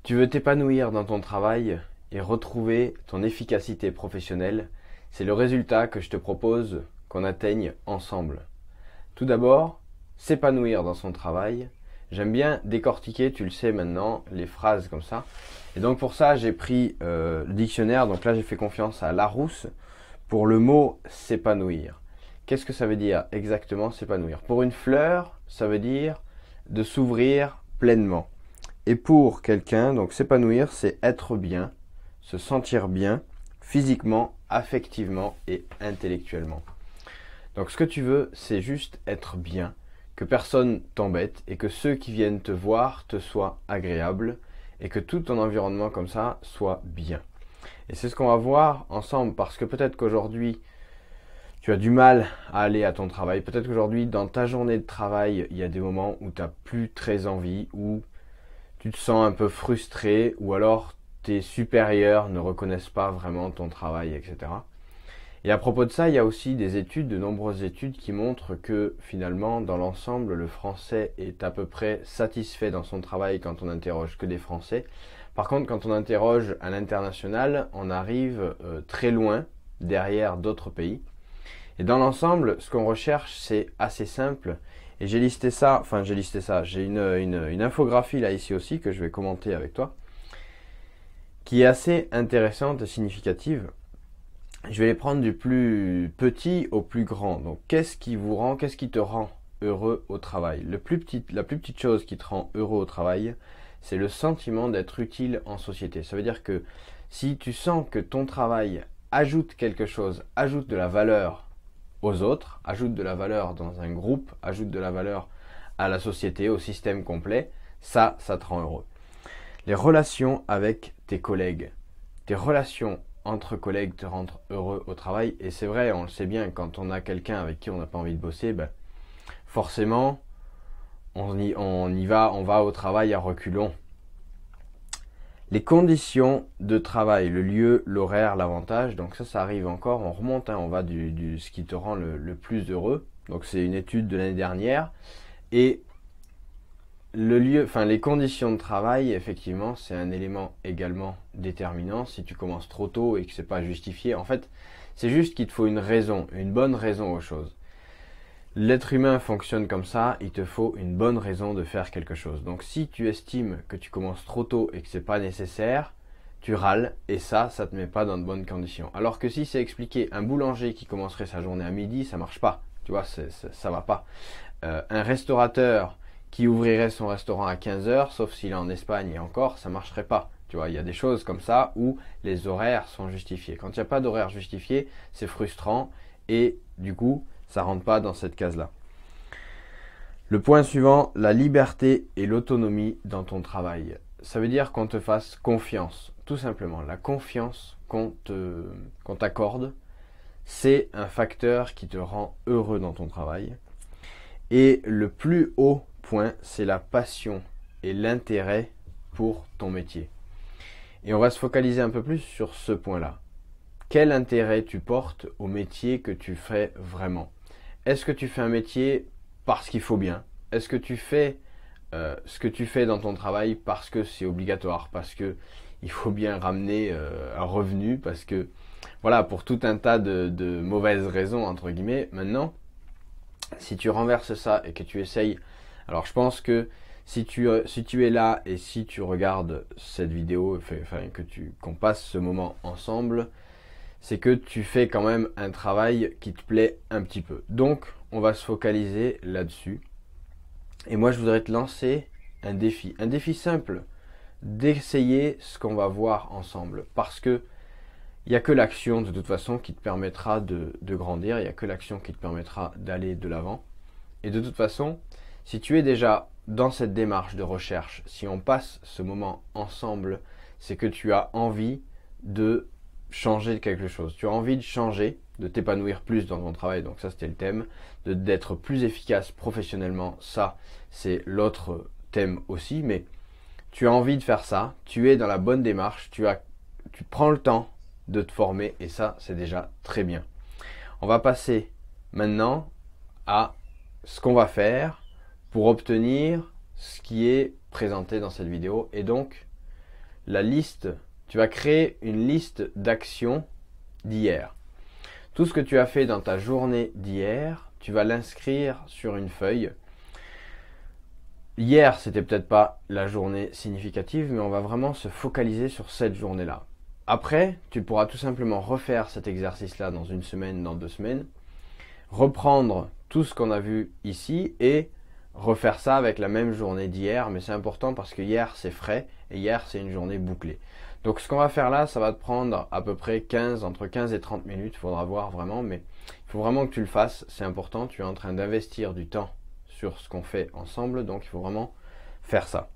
Tu veux t'épanouir dans ton travail et retrouver ton efficacité professionnelle, c'est le résultat que je te propose qu'on atteigne ensemble. Tout d'abord, s'épanouir dans son travail. J'aime bien décortiquer, tu le sais maintenant, les phrases comme ça. Et donc pour ça, j'ai pris le dictionnaire. Donc là, j'ai fait confiance à Larousse pour le mot s'épanouir. Qu'est-ce que ça veut dire exactement s'épanouir? Pour une fleur, ça veut dire de s'ouvrir pleinement. Et pour quelqu'un, donc s'épanouir, c'est être bien, se sentir bien, physiquement, affectivement et intellectuellement. Donc ce que tu veux, c'est juste être bien, que personne t'embête et que ceux qui viennent te voir te soient agréables et que tout ton environnement comme ça soit bien. Et c'est ce qu'on va voir ensemble parce que peut-être qu'aujourd'hui, tu as du mal à aller à ton travail. Peut-être qu'aujourd'hui, dans ta journée de travail, il y a des moments où tu n'as plus très envie, où tu te sens un peu frustré ou alors tes supérieurs ne reconnaissent pas vraiment ton travail, etc. Et à propos de ça, il y a aussi des études, de nombreuses études qui montrent que finalement, dans l'ensemble, le français est à peu près satisfait dans son travail quand on n'interroge que des Français. Par contre, quand on interroge à l'international, on arrive très loin derrière d'autres pays. Et dans l'ensemble, ce qu'on recherche, c'est assez simple. Et j'ai listé ça, j'ai une infographie là ici aussi que je vais commenter avec toi, qui est assez intéressante et significative. Je vais les prendre du plus petit au plus grand. Donc qu'est-ce qui te rend heureux au travail? La plus petite chose qui te rend heureux au travail, c'est le sentiment d'être utile en société. Ça veut dire que si tu sens que ton travail ajoute quelque chose, ajoute de la valeur aux autres, ajoute de la valeur dans un groupe, ajoute de la valeur à la société, au système complet, ça te rend heureux. Les relations avec tes collègues, tes relations entre collègues te rendent heureux au travail. Et c'est vrai, on le sait bien, quand on a quelqu'un avec qui on n'a pas envie de bosser, forcément, on va au travail à reculons. Les conditions de travail, le lieu, l'horaire, l'avantage, donc ça arrive encore, on remonte, on va du ce qui te rend le plus heureux. Donc c'est une étude de l'année dernière. Et le lieu, les conditions de travail, effectivement, c'est un élément également déterminant. Si tu commences trop tôt et que c'est pas justifié, en fait, c'est juste qu'il te faut une raison, une bonne raison aux choses. L'être humain fonctionne comme ça, il te faut une bonne raison de faire quelque chose. Donc si tu estimes que tu commences trop tôt et que c'est pas nécessaire, tu râles et ça te met pas dans de bonnes conditions. Alors que si c'est expliqué, un boulanger qui commencerait sa journée à midi, ça marche pas. Tu vois, ça va pas. Un restaurateur qui ouvrirait son restaurant à 15 heures, sauf s'il est en Espagne et encore, ça marcherait pas. Tu vois, il y a des choses comme ça où les horaires sont justifiés. Quand il n'y a pas d'horaire justifié, c'est frustrant et du coup, ça rentre pas dans cette case-là. Le point suivant, la liberté et l'autonomie dans ton travail. Ça veut dire qu'on te fasse confiance, tout simplement. La confiance qu'on t'accorde, c'est un facteur qui te rend heureux dans ton travail. Et le plus haut point, c'est la passion et l'intérêt pour ton métier. Et on va se focaliser un peu plus sur ce point-là. Quel intérêt tu portes au métier que tu fais vraiment? Est-ce que tu fais un métier parce qu'il faut bien? Est-ce que tu fais ce que tu fais dans ton travail parce que c'est obligatoire, parce que il faut bien ramener un revenu, parce que voilà, pour tout un tas de mauvaises raisons entre guillemets. Maintenant, si tu renverses ça et que tu essayes, alors je pense que si tu es là et si tu regardes cette vidéo, qu'on passe ce moment ensemble, c'est que tu fais quand même un travail qui te plaît un petit peu. Donc, on va se focaliser là-dessus. Et moi, je voudrais te lancer un défi simple, d'essayer ce qu'on va voir ensemble. Parce que il n'y a que l'action, de toute façon, qui te permettra de grandir. Il n'y a que l'action qui te permettra d'aller de l'avant. Et de toute façon, si tu es déjà dans cette démarche de recherche, si on passe ce moment ensemble, c'est que tu as envie de changer quelque chose. Tu as envie de changer, de t'épanouir plus dans ton travail, donc ça c'était le thème, d'être plus efficace professionnellement, ça c'est l'autre thème aussi, mais tu as envie de faire ça, tu es dans la bonne démarche, tu prends le temps de te former et ça c'est déjà très bien. On va passer maintenant à ce qu'on va faire pour obtenir ce qui est présenté dans cette vidéo et donc tu vas créer une liste d'actions d'hier. Tout ce que tu as fait dans ta journée d'hier, tu vas l'inscrire sur une feuille. Hier, c'était peut-être pas la journée significative, mais on va vraiment se focaliser sur cette journée-là. Après, tu pourras tout simplement refaire cet exercice-là dans une semaine, dans 2 semaines, reprendre tout ce qu'on a vu ici et refaire ça avec la même journée d'hier, mais c'est important parce que hier c'est frais et hier c'est une journée bouclée. Donc ce qu'on va faire là, ça va te prendre à peu près entre 15 et 30 minutes, il faudra voir vraiment, mais il faut vraiment que tu le fasses, c'est important, tu es en train d'investir du temps sur ce qu'on fait ensemble, donc il faut vraiment faire ça.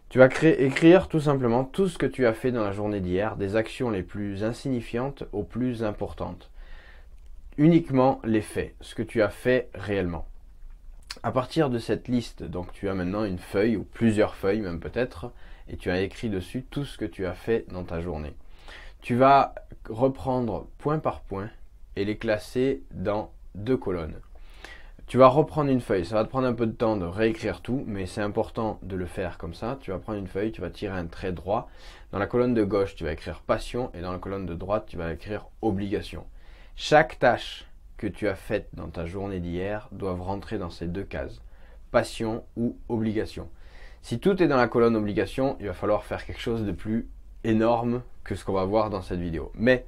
Tu vas écrire tout simplement tout ce que tu as fait dans la journée d'hier, des actions les plus insignifiantes aux plus importantes. Uniquement les faits, ce que tu as fait réellement. À partir de cette liste, donc tu as maintenant une feuille ou plusieurs feuilles même peut-être, et tu as écrit dessus tout ce que tu as fait dans ta journée. Tu vas reprendre point par point et les classer dans 2 colonnes. Tu vas reprendre une feuille, ça va te prendre un peu de temps de réécrire tout, mais c'est important de le faire comme ça. Tu vas prendre une feuille, tu vas tirer un trait droit. Dans la colonne de gauche, tu vas écrire passion et dans la colonne de droite, tu vas écrire obligation. Chaque tâche que tu as faite dans ta journée d'hier doivent rentrer dans ces 2 cases, passion ou obligation. Si tout est dans la colonne obligation, il va falloir faire quelque chose de plus énorme que ce qu'on va voir dans cette vidéo. Mais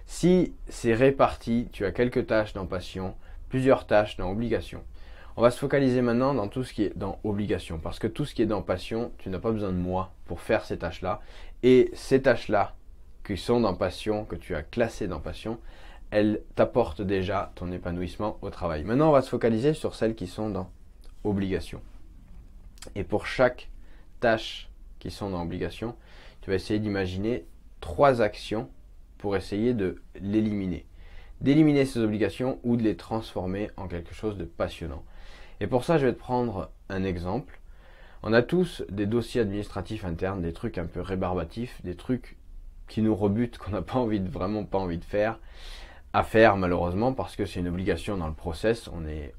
si c'est réparti, tu as quelques tâches dans passion, plusieurs tâches dans obligation. On va se focaliser maintenant dans tout ce qui est dans obligation, parce que tout ce qui est dans passion, tu n'as pas besoin de moi pour faire ces tâches-là. Et ces tâches-là qui sont dans passion, que tu as classées dans passion, elles t'apportent déjà ton épanouissement au travail. Maintenant, on va se focaliser sur celles qui sont dans obligation. Et pour chaque tâche qui sont dans obligation, tu vas essayer d'imaginer 3 actions pour essayer de l'éliminer. D'éliminer ces obligations ou de les transformer en quelque chose de passionnant. Et pour ça, je vais te prendre un exemple. On a tous des dossiers administratifs internes, des trucs un peu rébarbatifs, des trucs qui nous rebutent, qu'on n'a pas envie vraiment pas envie de faire, à faire malheureusement parce que c'est une obligation dans le process,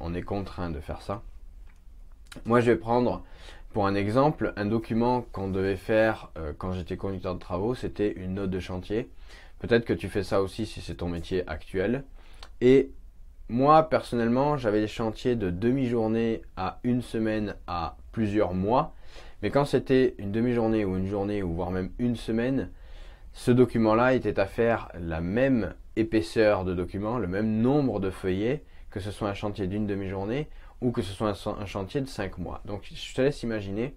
on est contraint de faire ça. Moi je vais prendre pour un exemple un document qu'on devait faire quand j'étais conducteur de travaux, c'était une note de chantier. Peut-être que tu fais ça aussi si c'est ton métier actuel. Et moi personnellement j'avais des chantiers de demi-journée à 1 semaine à plusieurs mois. Mais quand c'était une demi-journée ou une journée ou voire même 1 semaine, ce document-là était à faire la même épaisseur de document, le même nombre de feuillets, que ce soit un chantier d'une demi-journée ou que ce soit un chantier de 5 mois. Donc je te laisse imaginer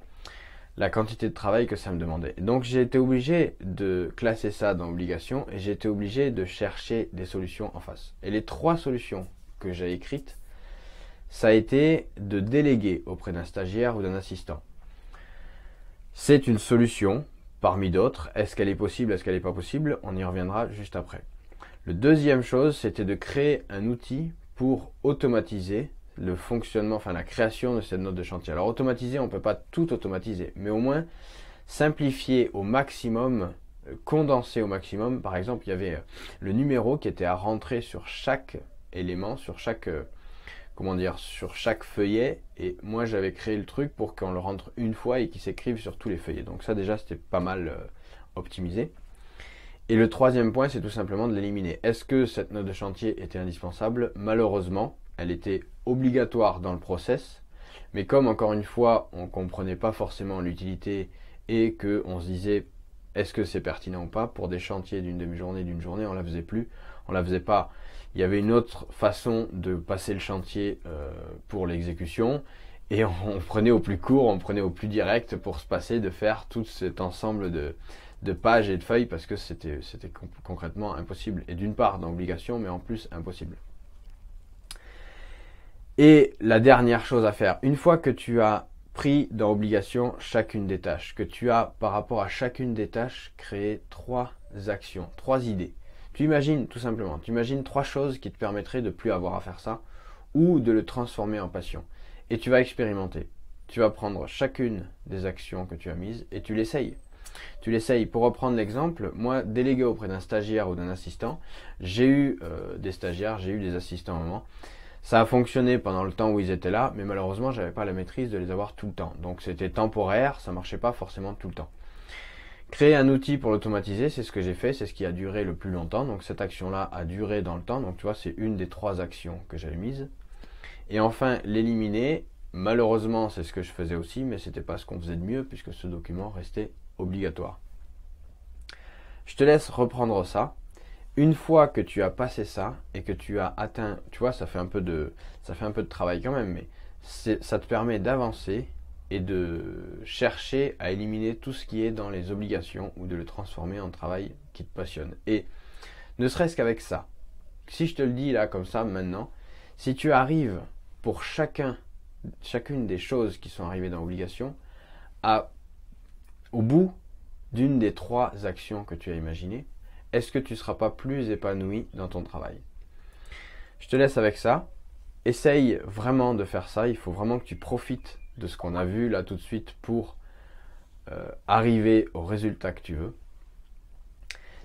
la quantité de travail que ça me demandait. Donc j'ai été obligé de classer ça dans obligation et j'ai été obligé de chercher des solutions en face. Et les 3 solutions que j'ai écrites, ça a été de déléguer auprès d'un stagiaire ou d'un assistant. C'est une solution parmi d'autres. Est-ce qu'elle est possible, est-ce qu'elle n'est pas possible? On y reviendra juste après. Le deuxième chose, c'était de créer un outil pour automatiser le fonctionnement, enfin la création de cette note de chantier. Alors automatiser, on ne peut pas tout automatiser, mais au moins simplifier au maximum, condenser au maximum. Par exemple, il y avait le numéro qui était à rentrer sur chaque élément, sur chaque sur chaque feuillet, et moi j'avais créé le truc pour qu'on le rentre une fois et qu'il s'écrive sur tous les feuillets. Donc ça déjà c'était pas mal optimisé. Et le troisième point, c'est tout simplement de l'éliminer. Est-ce que cette note de chantier était indispensable? Malheureusement, elle était obligatoire dans le process, mais comme encore une fois, on ne comprenait pas forcément l'utilité et qu'on se disait est-ce que c'est pertinent ou pas, pour des chantiers d'une demi-journée, d'une journée, on ne la faisait plus, on ne la faisait pas. Il y avait une autre façon de passer le chantier pour l'exécution, et on prenait au plus court, on prenait au plus direct pour se passer de faire tout cet ensemble de pages et de feuilles, parce que c'était concrètement impossible. Et d'une part dans l'obligation, mais en plus impossible. Et la dernière chose à faire, une fois que tu as pris dans obligation chacune des tâches, que tu as par rapport à chacune des tâches créé 3 actions, 3 idées. Tu imagines tout simplement, tu imagines 3 choses qui te permettraient de ne plus avoir à faire ça ou de le transformer en passion. Et tu vas expérimenter. Tu vas prendre chacune des actions que tu as mises et tu l'essayes. Tu l'essayes. Pour reprendre l'exemple, moi, délégué auprès d'un stagiaire ou d'un assistant, j'ai eu des stagiaires, j'ai eu des assistants à un moment. Ça a fonctionné pendant le temps où ils étaient là, mais malheureusement, j'avais pas la maîtrise de les avoir tout le temps. Donc c'était temporaire, ça marchait pas forcément tout le temps. Créer un outil pour l'automatiser, c'est ce que j'ai fait, c'est ce qui a duré le plus longtemps. Donc cette action-là a duré dans le temps. Donc tu vois, c'est une des 3 actions que j'avais mises. Et enfin, l'éliminer. Malheureusement, c'est ce que je faisais aussi, mais c'était pas ce qu'on faisait de mieux puisque ce document restait obligatoire. Je te laisse reprendre ça. Une fois que tu as passé ça et que tu as atteint, tu vois, ça fait un peu de travail quand même, mais ça te permet d'avancer et de chercher à éliminer tout ce qui est dans les obligations ou de le transformer en travail qui te passionne. Et ne serait-ce qu'avec ça, si je te le dis là comme ça maintenant, si tu arrives pour chacune des choses qui sont arrivées dans l'obligation au bout d'une des 3 actions que tu as imaginées, est-ce que tu ne seras pas plus épanoui dans ton travail? Je te laisse avec ça. Essaye vraiment de faire ça. Il faut vraiment que tu profites de ce qu'on a vu là tout de suite pour arriver au résultat que tu veux.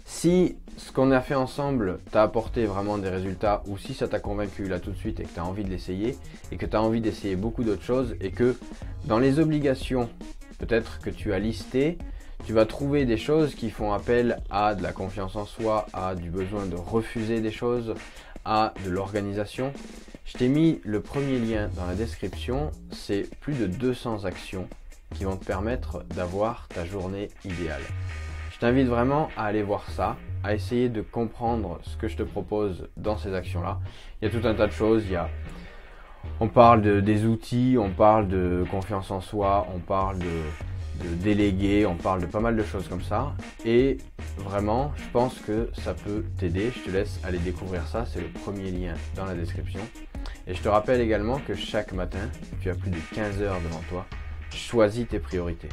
Si ce qu'on a fait ensemble t'a apporté vraiment des résultats ou si ça t'a convaincu là tout de suite et que tu as envie de l'essayer et que tu as envie d'essayer beaucoup d'autres choses et que dans les obligations peut-être que tu as listées, tu vas trouver des choses qui font appel à de la confiance en soi, à du besoin de refuser des choses, à de l'organisation. Je t'ai mis le premier lien dans la description, c'est plus de 200 actions qui vont te permettre d'avoir ta journée idéale. Je t'invite vraiment à aller voir ça, à essayer de comprendre ce que je te propose dans ces actions-là. Il y a tout un tas de choses, on parle des outils, on parle de confiance en soi, on parle de déléguer, on parle de pas mal de choses comme ça. Et vraiment, je pense que ça peut t'aider. Je te laisse aller découvrir ça, c'est le premier lien dans la description. Et je te rappelle également que chaque matin, tu as plus de 15 heures devant toi. Choisis tes priorités.